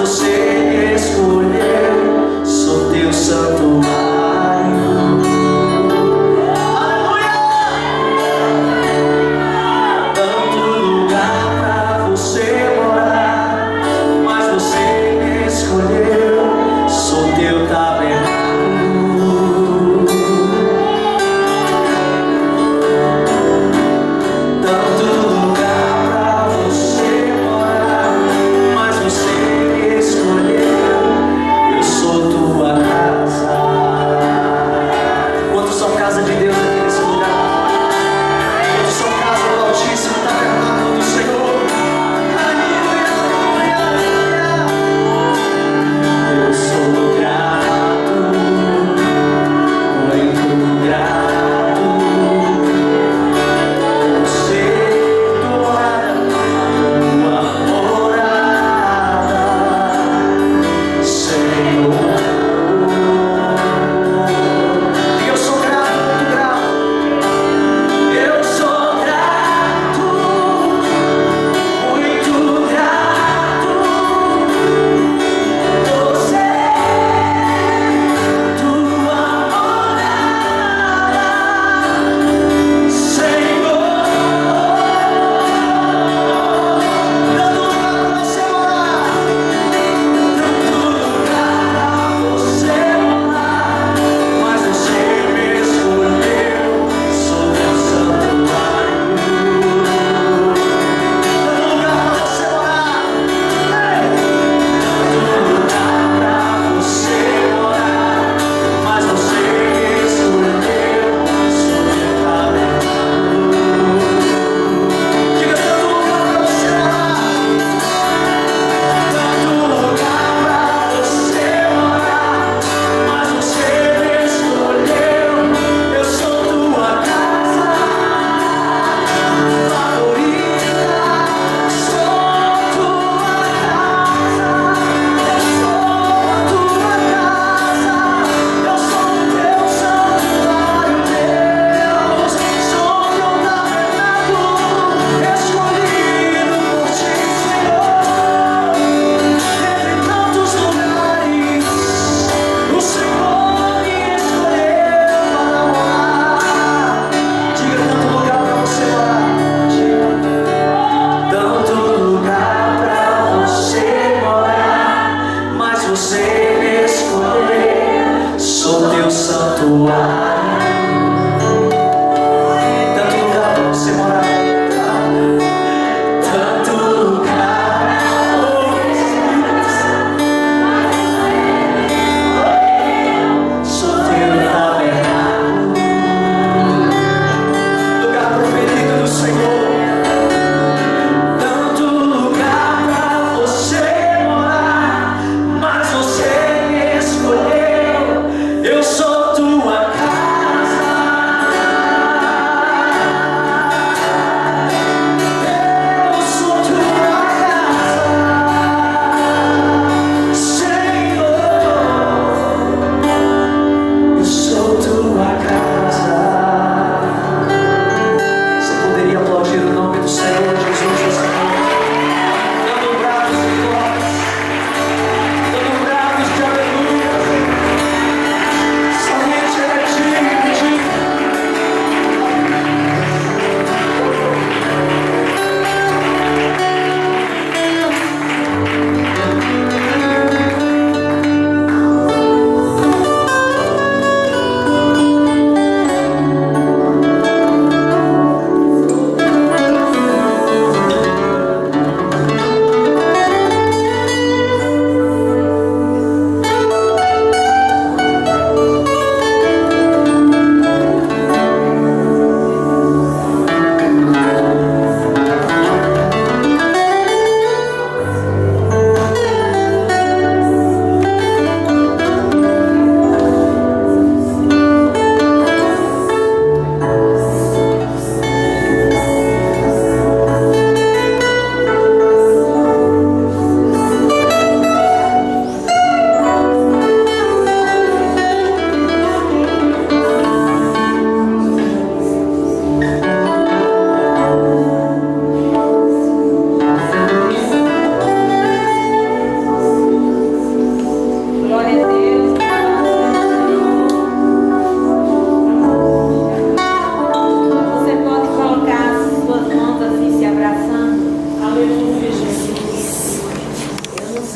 você escolheu, sou teu santuário. Aleluia! Tanto lugar pra você morar, mas você escolheu, sou teu tabernáculo. Tanto lugar pra você morar, mas você escolheu.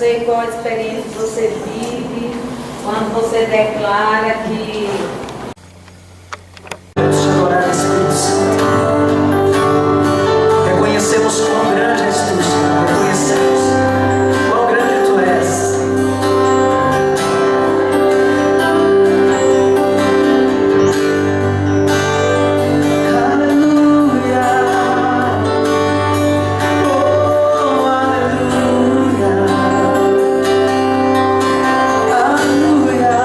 sei qual a experiência que você vive quando você declara que Vamos te adorar, Espírito Santo. Reconhecemos quão grande és tu, Senhor. Reconhecemos quão grande tu és. Aleluia. Oh, aleluia. Aleluia.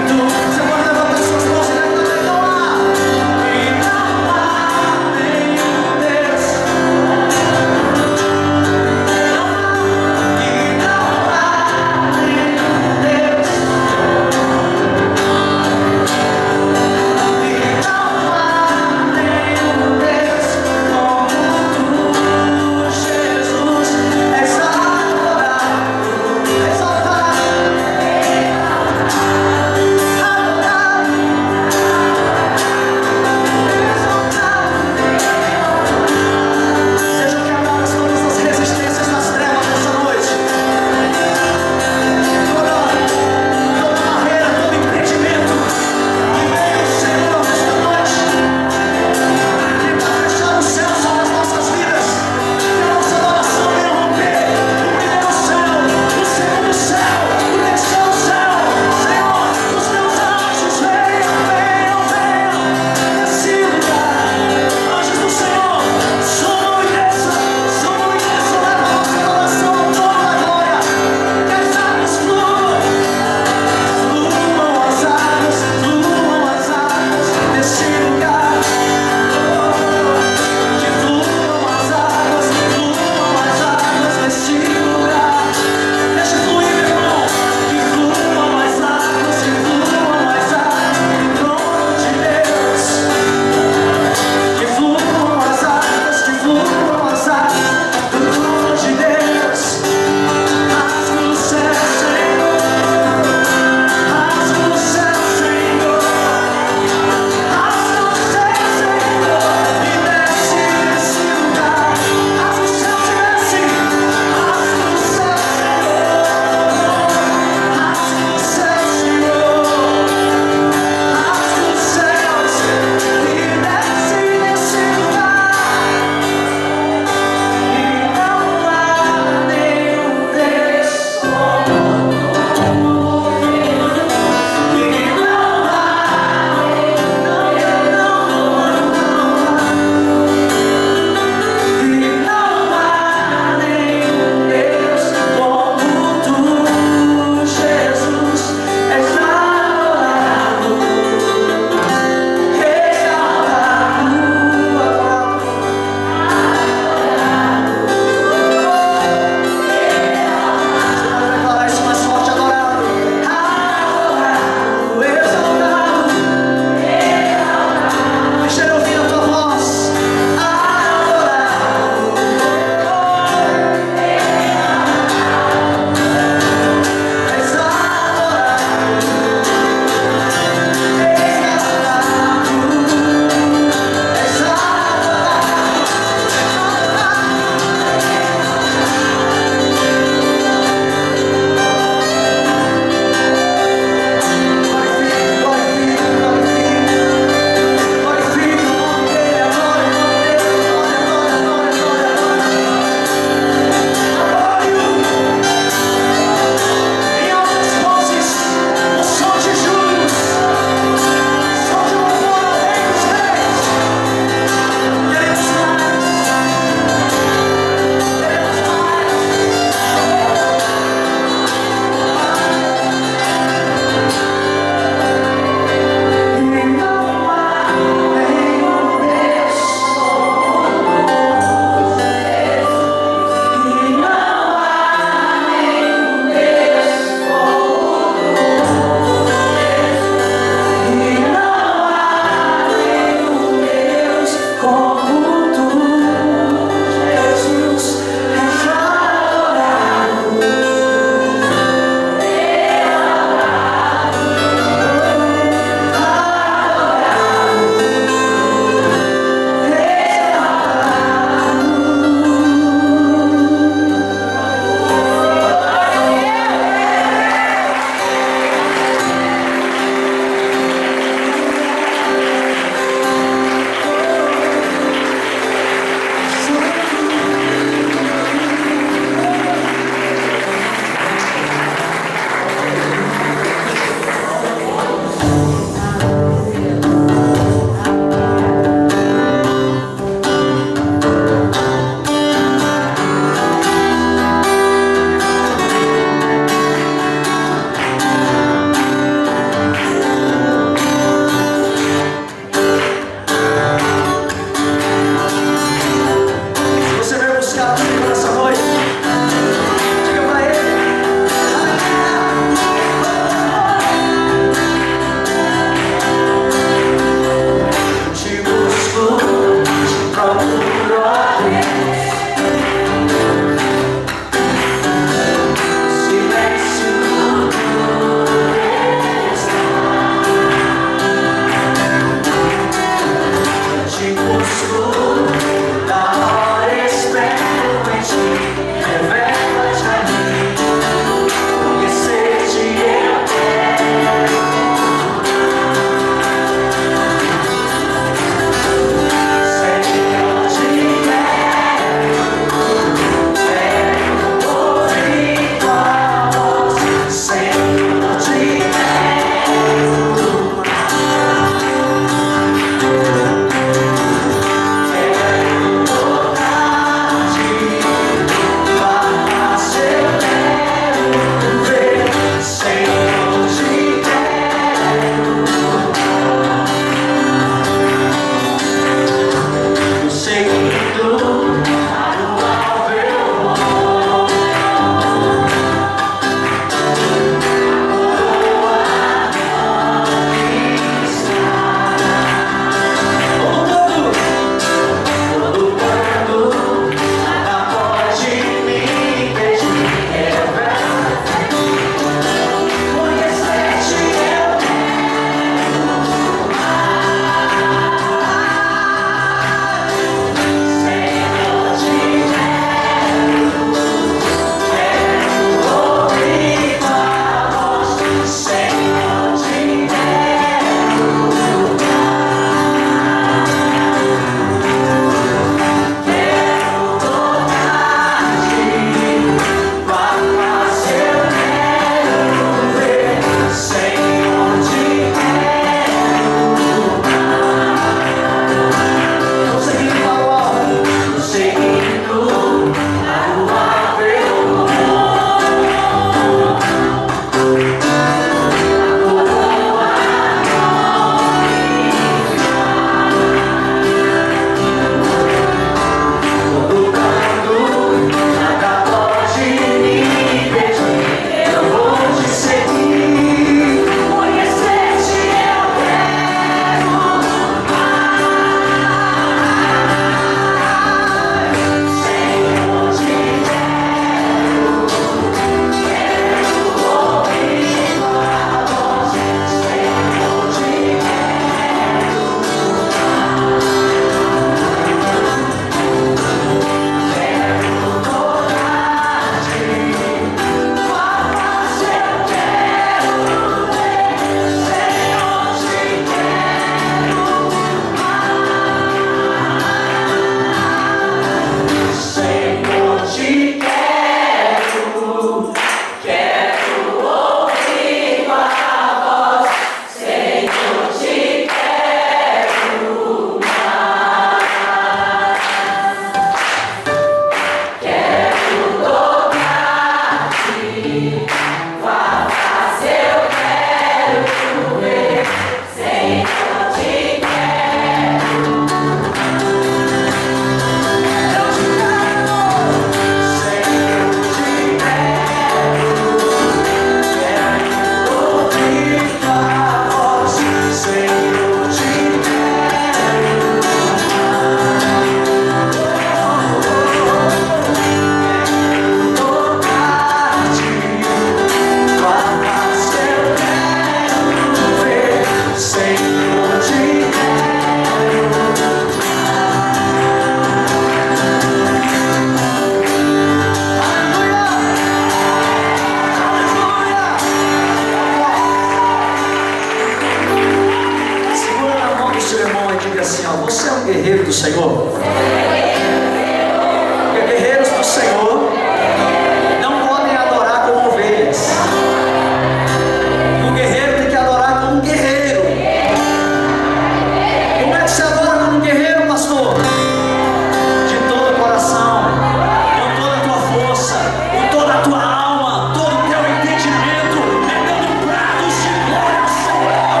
com toda a tua alma, todo o teu entendimento, pegando pratos de glória ao Senhor,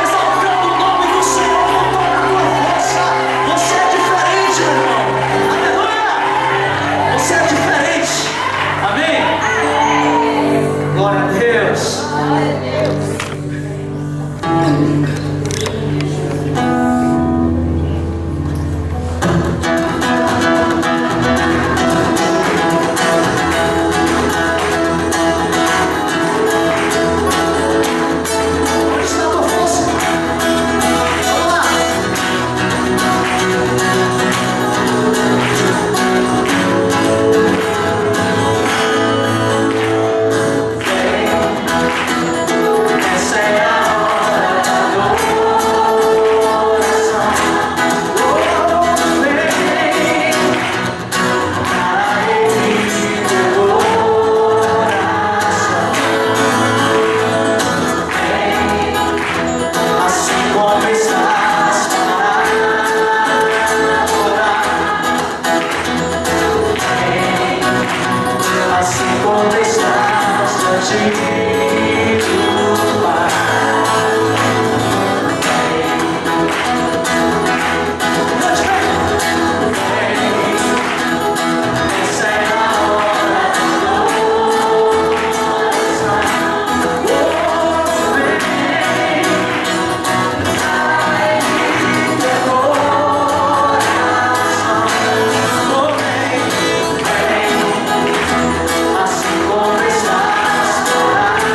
exaltando o nome do Senhor com toda a tua força. Você é diferente, meu irmão. Aleluia! Você é diferente. Amém? Glória a Deus. Glória a Deus. Onde está a tua força? Vamos lá. Essa é a hora da adoração. Vem para Ele teu coração. Assim como estás para adorar. Assim como estás diante do Pai. Essa é a hora da adoração. Vem teu coração. Vem, assim como estás para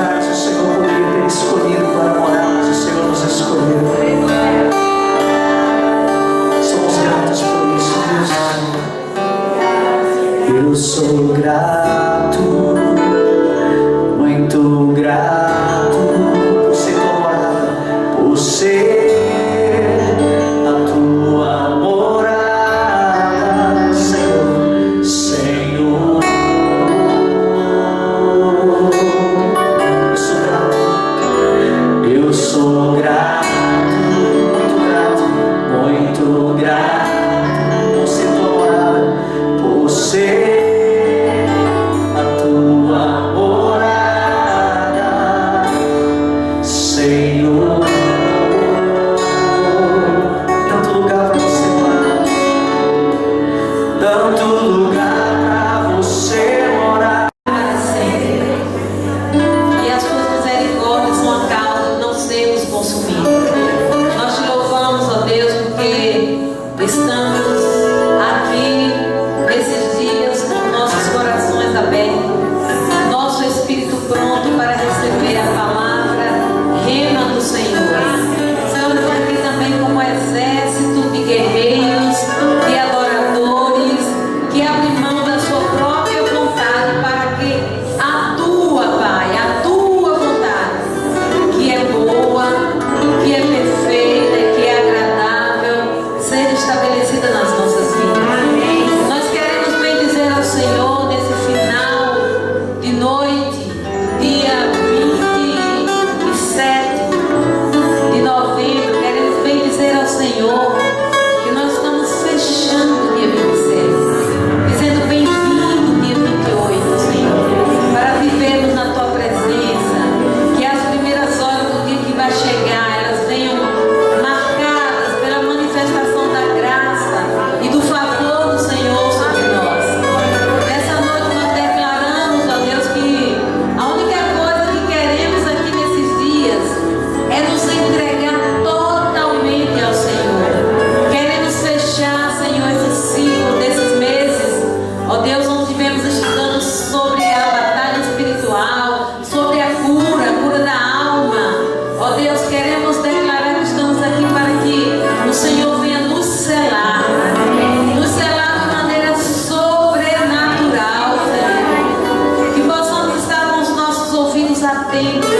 lugares o Senhor poderia ter escolhido para morar, mas o Senhor nos escolheu. Somos gratos por isso, Deus. Eu sou grato, muito grato por ser tua morada, por ser a tua morada, Senhor, Senhor. Eu sou grato, muito grato por ser tua morada, por ser a tua morada, Senhor. Tanto lugar pra você morar, tanto lugar pra você morar. Para sempre. E as tuas misericórdias são a causa de não sermos consumidos. Nós te louvamos, ó Deus, porque estamos aqui nesses dias com nossos corações abertos, nosso espírito pronto para receber a palavra rema do Senhor. Estamos aqui também como exército de guerreiros, de adoradores, que abrem mão da sua própria vontade para que a tua, Pai, a tua vontade, que é boa, que é perfeita, que é agradável, seja estabelecida nas nossas vidas. Nós queremos bendizer ao Senhor nesse final de noite, dia 27 de novembro. Queremos bendizer ao Senhor que nós estamos fechando o dia 27, dizendo bem-vindo dia 28, Senhor, para vivermos na tua presença, que as primeiras horas do dia que vai chegar, elas venham marcadas pela manifestação da graça e do favor do Senhor sobre nós. Nessa noite nós declaramos, ó Deus, que a única coisa que queremos aqui nesses dias é nos entregar totalmente ao Senhor. Queremos fechar, Senhor, esse ciclo desses meses, ó Deus, onde estivemos estudando sobre a batalha espiritual, sobre a cura da alma. Ó Deus, queremos declarar que estamos aqui para que o Senhor venha nos selar de maneira sobrenatural, Senhor. Que possamos estar com os nossos ouvidos atentos